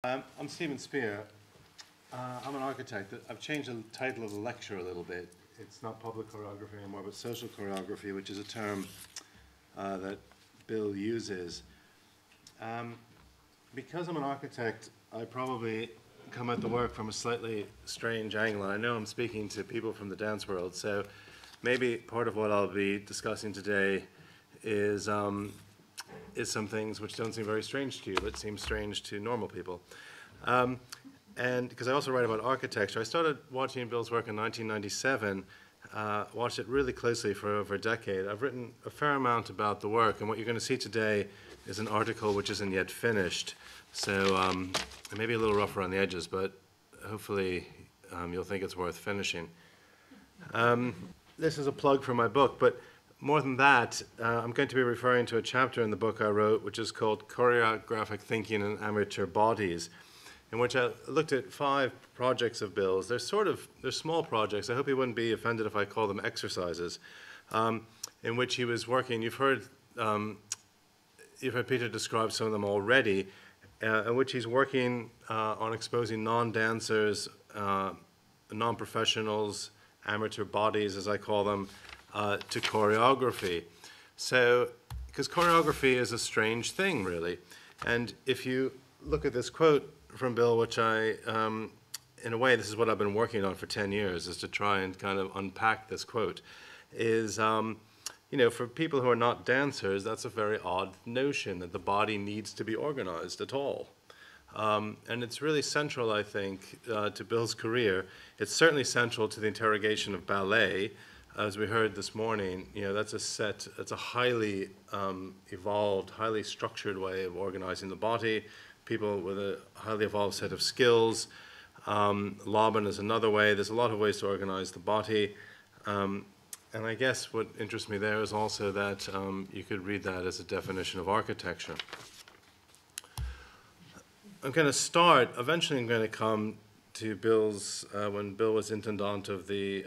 I'm Stephen Spier. I'm an architect. I've changed the title of the lecture a little bit. It's not public choreography anymore, but social choreography, which is a term that Bill uses. Because I'm an architect, I probably come at the work from a slightly strange angle. I know I'm speaking to people from the dance world, so maybe part of what I'll be discussing today is some things which don't seem very strange to you, but seem strange to normal people. And because I also write about architecture, I started watching Bill's work in 1997, watched it really closely for over a decade. I've written a fair amount about the work, and what you're going to see today is an article which isn't yet finished. So it may be a little rough around the edges, but hopefully you'll think it's worth finishing. This is a plug for my book, but more than that, I'm going to be referring to a chapter in the book I wrote, which is called Choreographic Thinking in Amateur Bodies, in which I looked at 5 projects of Bill's. They're small projects. I hope he wouldn't be offended if I call them exercises, in which he was working. You've heard Peter describe some of them already, in which he's working on exposing non-dancers, non-professionals, amateur bodies, as I call them, to choreography. So, because choreography is a strange thing, really. And if you look at this quote from Bill, which in a way, this is what I've been working on for 10 years, is to try and kind of unpack this quote, is, for people who are not dancers, that's a very odd notion that the body needs to be organized at all. And it's really central, I think, to Bill's career. It's certainly central to the interrogation of ballet. As we heard this morning, that's a highly evolved, highly structured way of organizing the body. People with a highly evolved set of skills. Laban is another way. There's a lot of ways to organize the body. And I guess what interests me there is also that you could read that as a definition of architecture. I'm going to start, eventually I'm going to come to Bill's, when Bill was intendant of the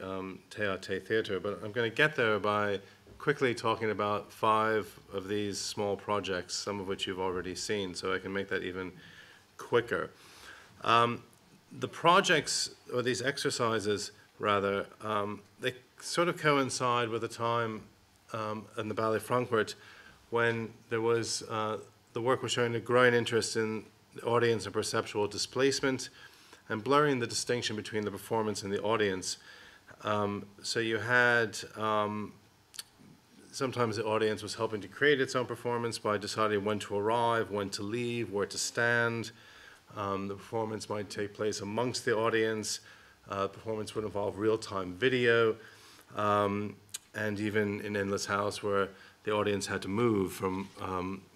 Théâtre Theatre, but I'm going to get there by quickly talking about 5 of these small projects, some of which you've already seen, so I can make that even quicker. The projects, or these exercises, rather, they sort of coincide with a time in the Ballet Frankfurt when there was, the work was showing a growing interest in the audience and perceptual displacement, and blurring the distinction between the performance and the audience. So you had, sometimes the audience was helping to create its own performance by deciding when to arrive, when to leave, where to stand. The performance might take place amongst the audience. Performance would involve real-time video, and even in Endless House, where the audience had to move from,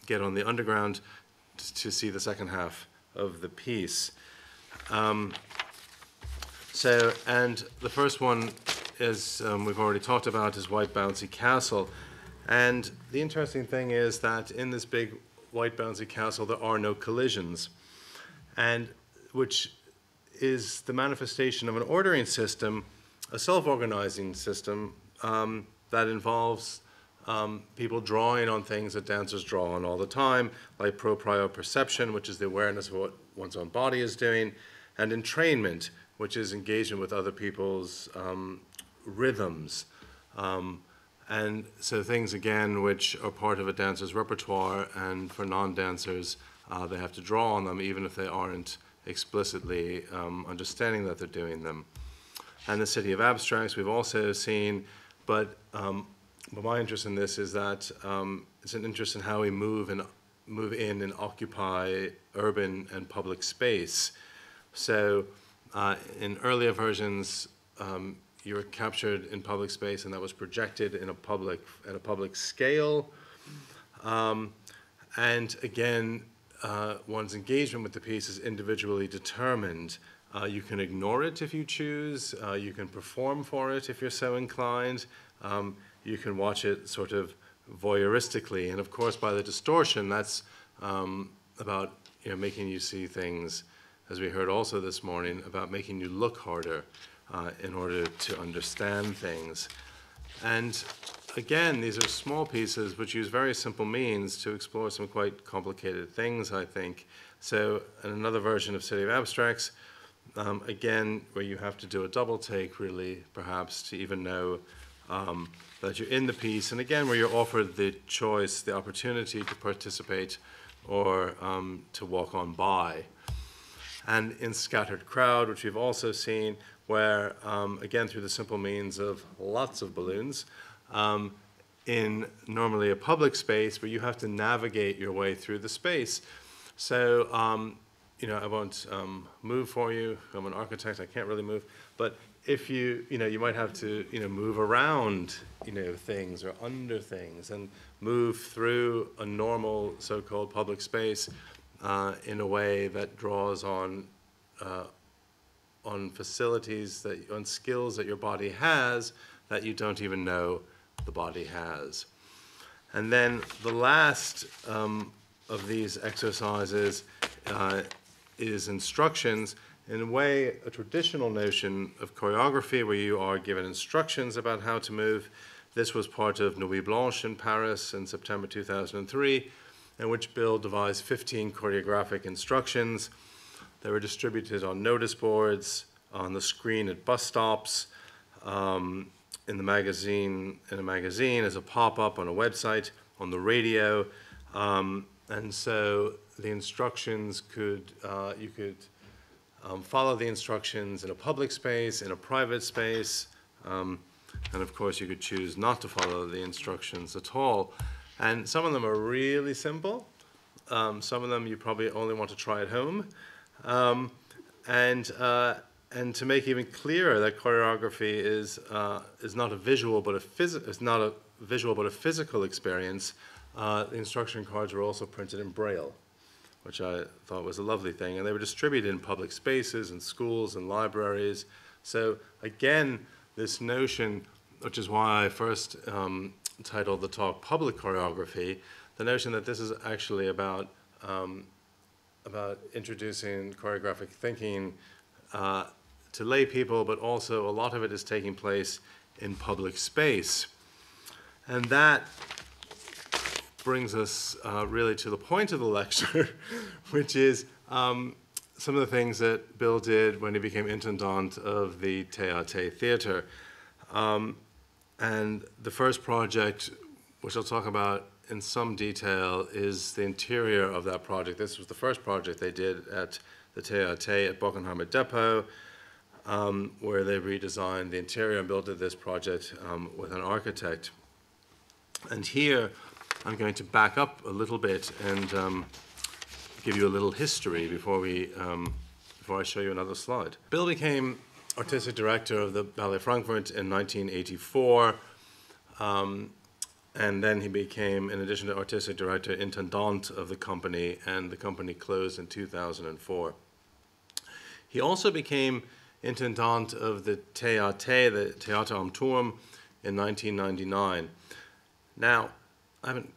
get on the underground to see the second half of the piece. And the first one, as we've already talked about, is White Bouncy Castle. And the interesting thing is that in this big white bouncy castle, there are no collisions, and which is the manifestation of an ordering system, a self-organizing system that involves people drawing on things that dancers draw on all the time, like proprioception, which is the awareness of what one's own body is doing, and entrainment, which is engagement with other people's rhythms. And so things, again, which are part of a dancer's repertoire, and for non-dancers, they have to draw on them, even if they aren't explicitly understanding that they're doing them. And the City of Abstracts we've also seen, but my interest in this is that it's an interest in how we move in and occupy urban and public space. So in earlier versions, you were captured in public space, and that was projected at a public scale. And again, one's engagement with the piece is individually determined. You can ignore it if you choose. You can perform for it if you're so inclined. You can watch it sort of voyeuristically. And of course, by the distortion, that's about making you see things, as we heard also this morning, about making you look harder in order to understand things. And again, these are small pieces which use very simple means to explore some quite complicated things, I think. So, in another version of City of Abstracts, again, where you have to do a double take, really, perhaps, to even know that you're in the piece, and again, where you're offered the choice, the opportunity to participate or to walk on by. And in Scattered Crowd, which we've also seen, where, again, through the simple means of lots of balloons, in normally a public space where you have to navigate your way through the space. So, you know, I won't move for you. I'm an architect, I can't really move. But if you know, you might have to, you know, move around, you know, things or under things and move through a normal so-called public space in a way that draws on facilities, on skills that your body has that you don't even know the body has. And then the last of these exercises is instructions. In a way, a traditional notion of choreography where you are given instructions about how to move. This was part of Nuit Blanche in Paris in September 2003, in which Bill devised 15 choreographic instructions. They were distributed on notice boards, on the screen at bus stops, in a magazine, as a pop-up on a website, on the radio. And so the instructions could, you could follow the instructions in a public space, in a private space, and of course you could choose not to follow the instructions at all. And some of them are really simple. Some of them you probably only want to try at home. And to make even clearer that choreography is not a visual but a physical experience, the instruction cards were also printed in Braille, which I thought was a lovely thing. And they were distributed in public spaces and schools and libraries. So again, this notion, which is why I first titled the talk Public Choreography, the notion that this is actually about introducing choreographic thinking to lay people, but also a lot of it is taking place in public space. And that brings us really to the point of the lecture, which is some of the things that Bill did when he became intendant of the Théâtre Theatre. And the first project, which I'll talk about in some detail, is the interior of that project. This was the first project they did at the Théâtre at Bockenheimer Depot, where they redesigned the interior, and Bill did this project with an architect. And here, I'm going to back up a little bit and give you a little history before I show you another slide. Bill became artistic director of the Ballet Frankfurt in 1984, and then he became, in addition to artistic director, intendant of the company, and the company closed in 2004. He also became intendant of the Théâtre, the Théâtre am Turm, in 1999. Now, I haven't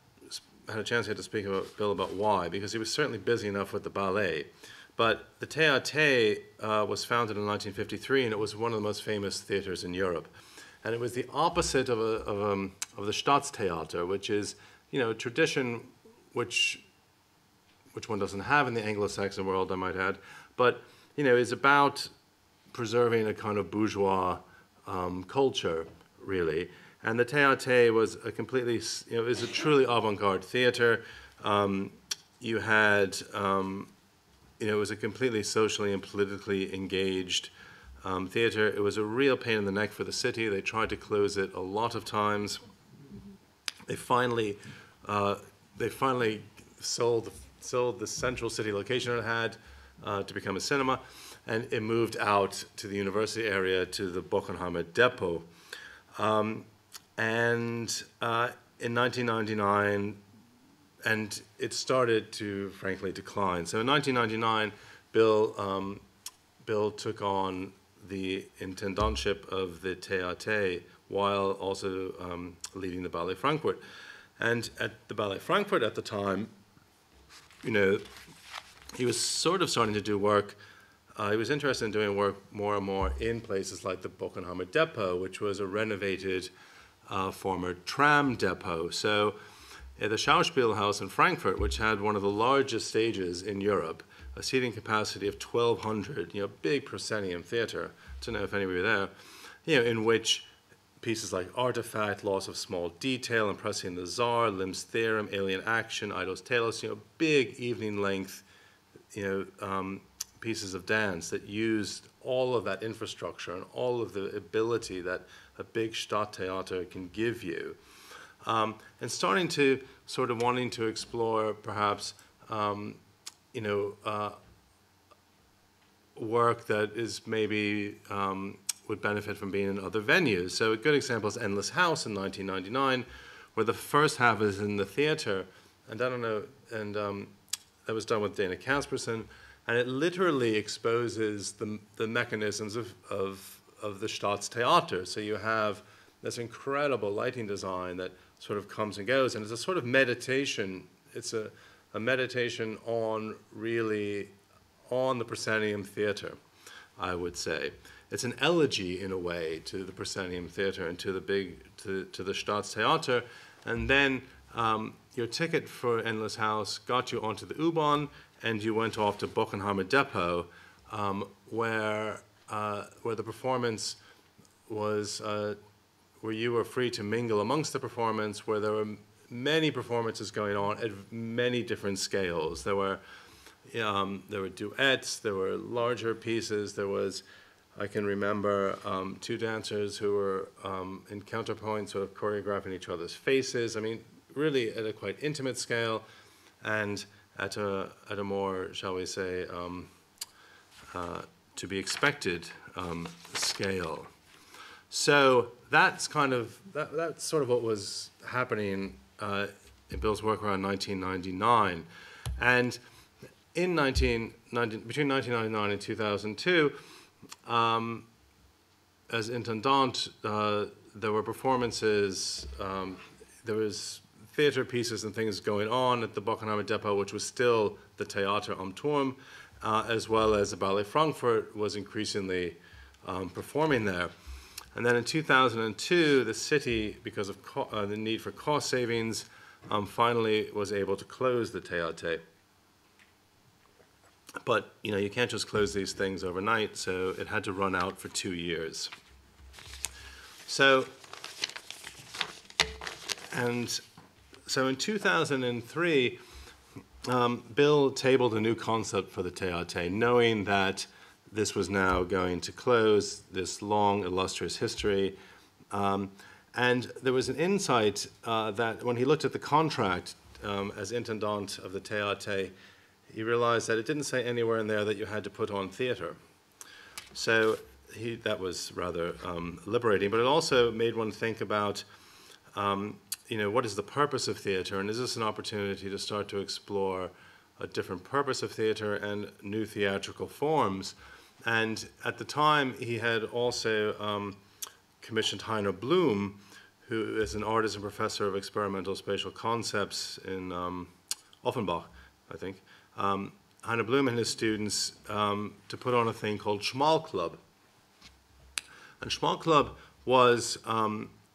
had a chance yet to speak about Bill about why, because he was certainly busy enough with the ballet. But the Théâtre was founded in 1953, and it was one of the most famous theaters in Europe. And it was the opposite of the Staatstheater, which is, you know, a tradition which one doesn't have in the Anglo-Saxon world, I might add, but, you know, is about preserving a kind of bourgeois culture, really. And the Théâtre was a completely, you know, it was a truly avant-garde theater. You had, you know, it was a completely socially and politically engaged theater. It was a real pain in the neck for the city. They tried to close it a lot of times. They finally sold the central city location it had to become a cinema, and it moved out to the university area, to the Bockenheimer Depot. And in 1999, and it started to, frankly, decline. So in 1999, Bill took on the intendantship of the Théâtre while also leading the Ballet Frankfurt. And at the Ballet Frankfurt at the time, you know, he was sort of starting to do work. He was interested in doing work more and more in places like the Bockenheimer Depot, which was a renovated former tram depot. So at the Schauspielhaus in Frankfurt, which had one of the largest stages in Europe, a seating capacity of 1,200, big proscenium theater, I don't know if anybody were there, in which pieces like Artifact, Loss of Small Detail, Impressing the Tsar, Lim's Theorem, Alien Action, Idos Telos, big evening length, pieces of dance that used all of that infrastructure and all of the ability that a big Stadttheater can give you. And starting to sort of wanting to explore perhaps, work that is maybe would benefit from being in other venues. So a good example is Endless House in 1999, where the first half is in the theater, and I don't know, and that was done with Dana Kasperson, and it literally exposes the mechanisms of the Staatstheater. So you have this incredible lighting design that sort of comes and goes, and it's a sort of meditation. It's a meditation on really on the proscenium theater, I would say. It's an elegy in a way to the proscenium theater and to the Staatstheater, and then your ticket for Endless House got you onto the U-Bahn, and you went off to Bockenheimer Depot, where the performance was, where you were free to mingle amongst the performance, where there were many performances going on at many different scales. There were duets, there were larger pieces, there was, I can remember two dancers who were in counterpoint, sort of choreographing each other's faces. I mean, really at a quite intimate scale, and at a more, shall we say, to be expected scale. So that's kind of that's sort of what was happening in Bill's work around 1999, and between 1999 and 2002. As intendant, there were performances, there was theater pieces and things going on at the Bockenheimer Depot, which was still the Theater am Turm, as well as the Ballet Frankfurt was increasingly performing there. And then in 2002, the city, because of the need for cost savings, finally was able to close the Theater. But you can't just close these things overnight, so it had to run out for 2 years. So in 2003, Bill tabled a new concept for the Theater, knowing that this was now going to close this long, illustrious history. And there was an insight that when he looked at the contract as intendant of the Theater, he realized that it didn't say anywhere in there that you had to put on theater. So that was rather liberating, but it also made one think about, what is the purpose of theater, and is this an opportunity to start to explore a different purpose of theater and new theatrical forms? And at the time, he had also commissioned Heiner Blum, who is an artist and professor of experimental spatial concepts in Offenbach, I think. Heiner Blum and his students to put on a thing called Schmal Club. And Schmal Club was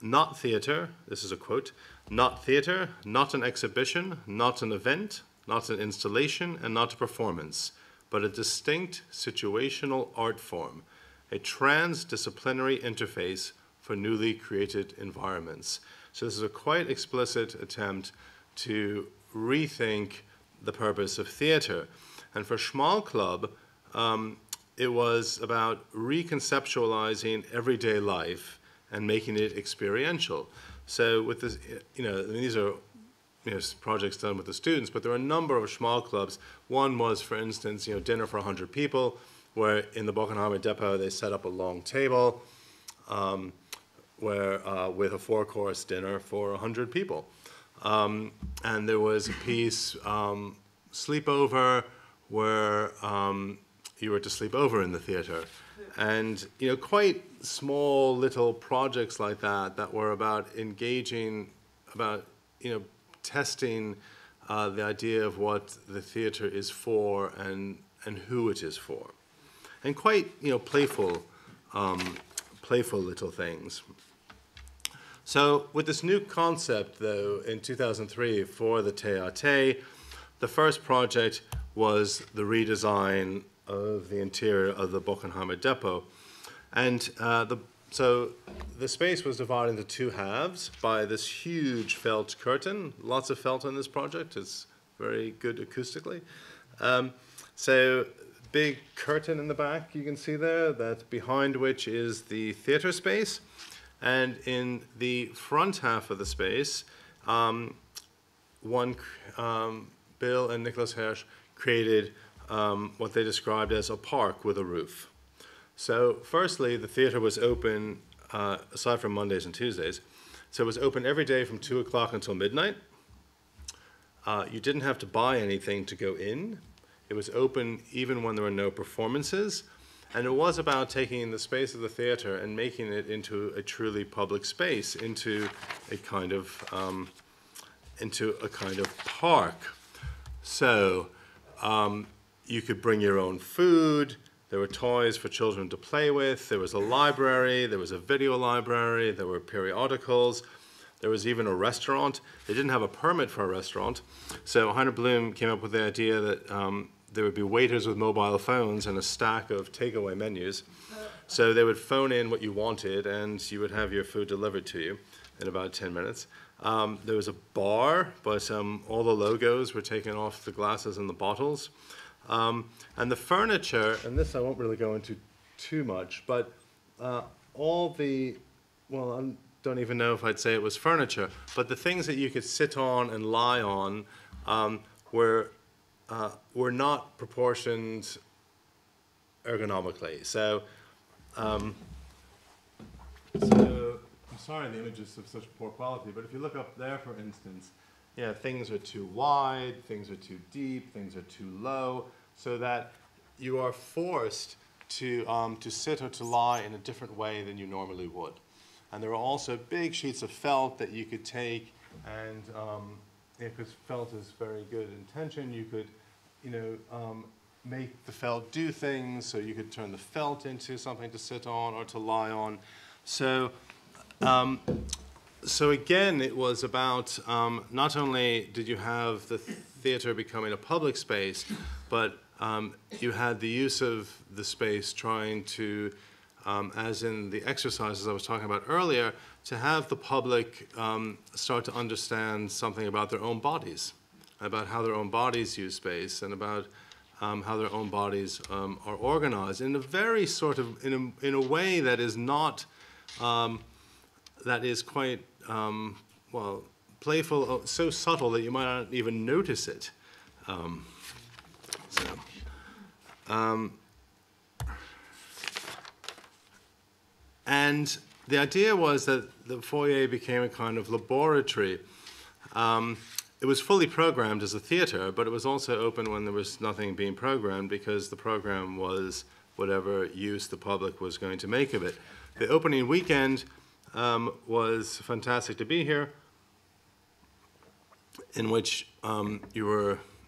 not theater, this is a quote, not theater, not an exhibition, not an event, not an installation, and not a performance, but a distinct situational art form, a transdisciplinary interface for newly created environments. So this is a quite explicit attempt to rethink the purpose of theater. And for Schmal Club, it was about reconceptualizing everyday life and making it experiential. So with this, these are projects done with the students, but there are a number of Schmal Clubs. One was, for instance, dinner for 100 people, where in the Bockenheimer Depot they set up a long table with a 4-course dinner for 100 people. And there was a piece, Sleepover, where you were to sleep over in the theater. And quite small little projects like that were about engaging, about testing the idea of what the theater is for and who it is for. And quite playful little things. So with this new concept, though, in 2003 for the Théâtre, the first project was the redesign of the interior of the Bockenheimer Depot. And so the space was divided into two halves by this huge felt curtain. Lots of felt on this project. It's very good acoustically. So big curtain in the back you can see there, that behind which is the theater space. And in the front half of the space, Bill and Nicholas Hirsch created what they described as a park with a roof. So firstly, the theater was open, aside from Mondays and Tuesdays, so it was open every day from 2 o'clock until midnight. You didn't have to buy anything to go in. It was open even when there were no performances. And it was about taking the space of the theater and making it into a truly public space, into a kind of park. So you could bring your own food. There were toys for children to play with. There was a library. There was a video library. There were periodicals. There was even a restaurant. They didn't have a permit for a restaurant. So Heiner Bloom came up with the idea that there would be waiters with mobile phones and a stack of takeaway menus. So they would phone in what you wanted, and you would have your food delivered to you in about 10 minutes. There was a bar, but all the logos were taken off the glasses and the bottles. And the furniture, and this I won't really go into too much, but all the, well, I don't even know if I'd say it was furniture, but the things that you could sit on and lie on were not proportioned ergonomically. So, I'm sorry the image is of such poor quality, but if you look up there, for instance, yeah, things are too wide, things are too deep, things are too low, so that you are forced to sit or to lie in a different way than you normally would. And there are also big sheets of felt that you could take, and because felt is very good in tension, you could, make the felt do things. So you could turn the felt into something to sit on or to lie on. So, so again, it was about not only did you have the theater becoming a public space, but you had the use of the space trying to, as in the exercises I was talking about earlier, to have the public start to understand something about their own bodies, about how their own bodies use space, and about how their own bodies are organized in a very sort of, in a way that is not, that is quite, well, playful, so subtle that you might not even notice it. And the idea was that the foyer became a kind of laboratory. It was fully programmed as a theater, but it was also open when there was nothing being programmed, because the program was whatever use the public was going to make of it. The opening weekend was fantastic to be here, in which you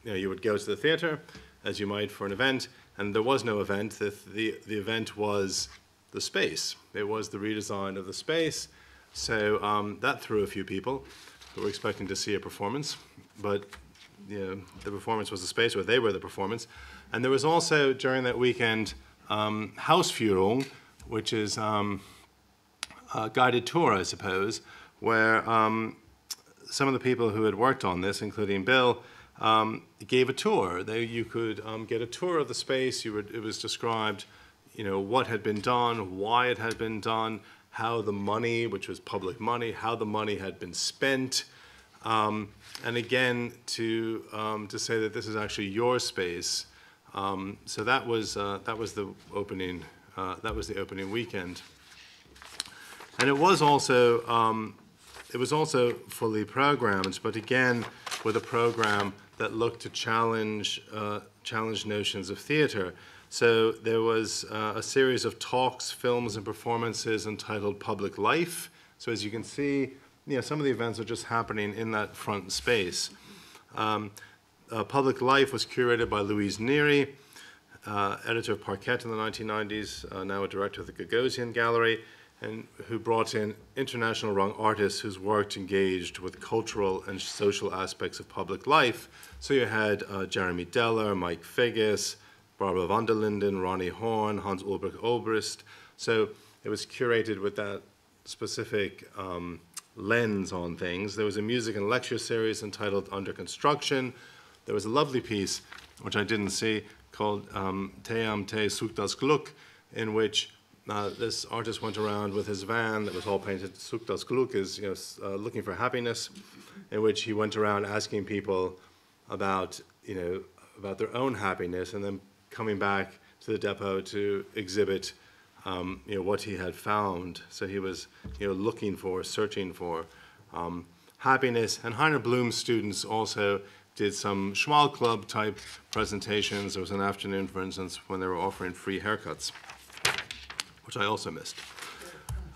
would go to the theater, as you might for an event, and there was no event. The event was the space. It was the redesign of the space, so that threw a few people who were expecting to see a performance, but the performance was the space, or they were the performance. And there was also, during that weekend, Hausführung, which is a guided tour, I suppose, where some of the people who had worked on this, including Bill, gave a tour. You could get a tour of the space. It was described, what had been done, why it had been done, how the money, which was public money, how the money had been spent, and again to say that this is actually your space. So that was the opening. That was the opening weekend, and it was also fully programmed, but again with a program that looked to challenge notions of theater. So there was a series of talks, films, and performances entitled Public Life. So as you can see, some of the events are just happening in that front space. Public Life was curated by Louise Neary, editor of Parquet in the 1990s, now a director of the Gagosian Gallery. and who brought in international young artists whose work engaged with cultural and social aspects of public life. So you had Jeremy Deller, Mike Figgis, Barbara van der Linden, Ronnie Horn, Hans Ulrich Obrist. So it was curated with that specific lens on things. There was a music and lecture series entitled Under Construction. There was a lovely piece, which I didn't see, called Te am te sucht das Glück, in which this artist went around with his van that was all painted. Sucht das Glück is, looking for happiness, in which he went around asking people about, about their own happiness, and then coming back to the depot to exhibit, what he had found. So he was, looking for, searching for happiness. And Heiner Bloom's students also did some Schmal Club type presentations. There was an afternoon, for instance, when they were offering free haircuts, which I also missed.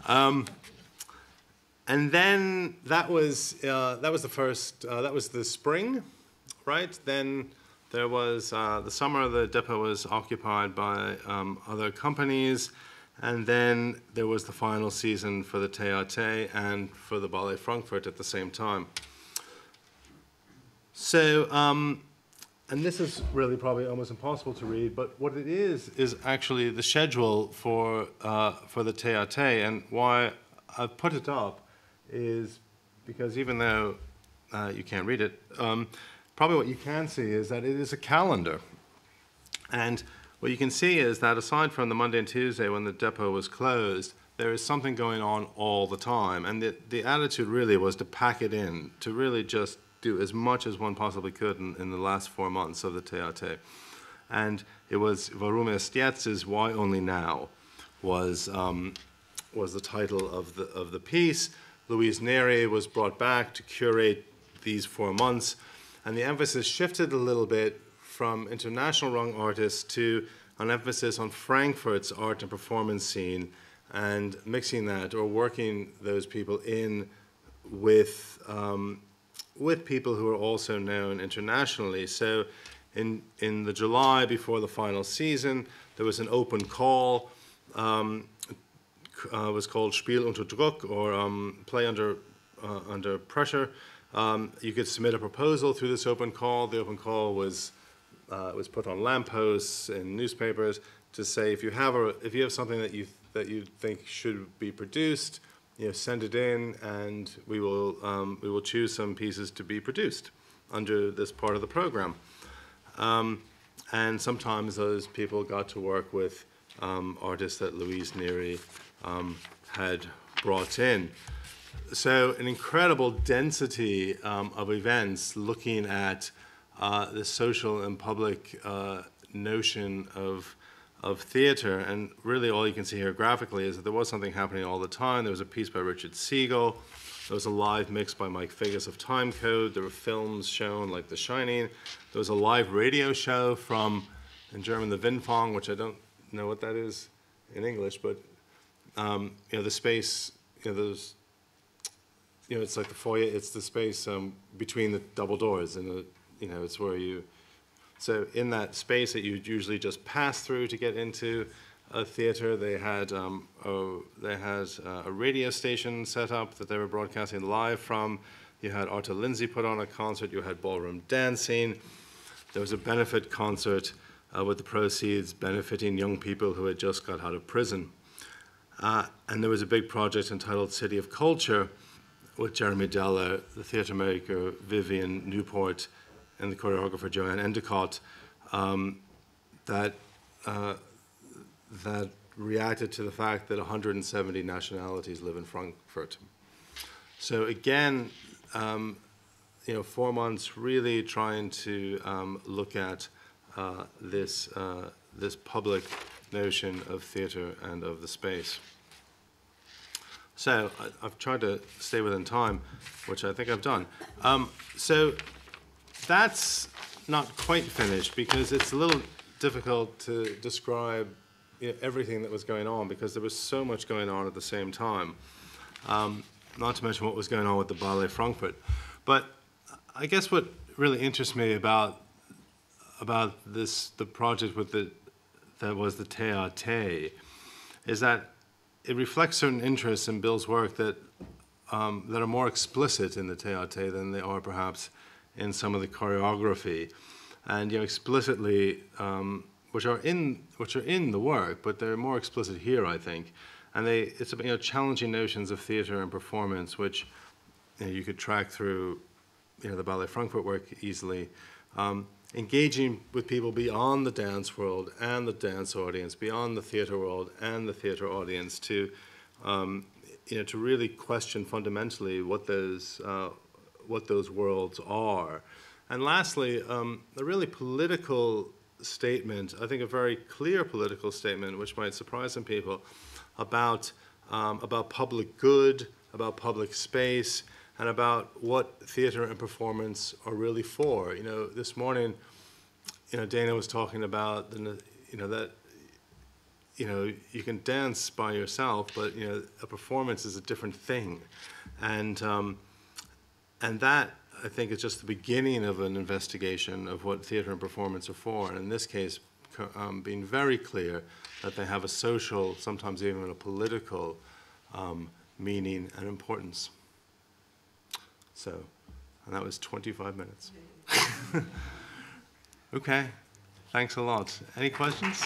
And then that was the first. That was the spring, right? Then there was the summer. The depot was occupied by other companies, and then there was the final season for the Theater and for the Ballet Frankfurt at the same time. So, and this is really probably almost impossible to read, but what it is actually the schedule for the Theater, and why I've put it up is because even though you can't read it, probably what you can see is that it is a calendar. And what you can see is that aside from the Monday and Tuesday when the depot was closed, there is something going on all the time. And the attitude really was to pack it in, to really just do as much as one possibly could in the last 4 months of the Theater. And it was Warum erst jetzt is Why Only Now was the title of the piece. Louise Neri was brought back to curate these 4 months, and the emphasis shifted a little bit from international young artists to an emphasis on Frankfurt's art and performance scene, and mixing that or working those people in with people who are also known internationally. So in the July before the final season, there was an open call. Was called Spiel unter Druck, or play under pressure. You could submit a proposal through this open call. The open call was put on lampposts in newspapers to say if you have something that you think should be produced, send it in, and we will choose some pieces to be produced under this part of the program. And sometimes those people got to work with artists that Louise Neri had brought in. So an incredible density of events looking at the social and public notion of theater. And really all you can see here graphically is that there was something happening all the time. There was a piece by Richard Siegel. There was a live mix by Mike Figgis of Time Code. There were films shown like The Shining. There was a live radio show from, in German, the Windfang, which I don't know what that is in English, but the space, there's, it's like the foyer. It's the space between the double doors, and it's where you. So in that space that you usually just pass through to get into a theater, they had a radio station set up that they were broadcasting live from. You had Arta Lindsay put on a concert. You had ballroom dancing. There was a benefit concert with the proceeds benefiting young people who had just got out of prison. And there was a big project entitled City of Culture with Jeremy Deller, the theatre maker Vivian Newport, and the choreographer Joanne Endicott that reacted to the fact that 170 nationalities live in Frankfurt. So again, 4 months really trying to look at this public notion of theatre and of the space. So I've tried to stay within time, which I think I've done. So that's not quite finished because it's a little difficult to describe everything that was going on because there was so much going on at the same time. Not to mention what was going on with the Ballet Frankfurt. But I guess what really interests me about the project with that was the Theater, is that it reflects certain interests in Bill's work that that are more explicit in the théâtre than they are perhaps in some of the choreography, and explicitly, which are in the work, but they're more explicit here, I think. And it's about challenging notions of theater and performance, which you could track through the Ballet Frankfurt work easily. Engaging with people beyond the dance world and the dance audience, beyond the theater world and the theater audience, to to really question fundamentally what those worlds are. And lastly, a really political statement, I think a very clear political statement, which might surprise some people, about public good, about public space, and about what theater and performance are really for. This morning, Dana was talking about that you can dance by yourself, but a performance is a different thing, and that, I think, is just the beginning of an investigation of what theater and performance are for, and in this case, being very clear that they have a social, sometimes even a political meaning and importance. So, and that was 25 minutes. Okay, thanks a lot. Any questions?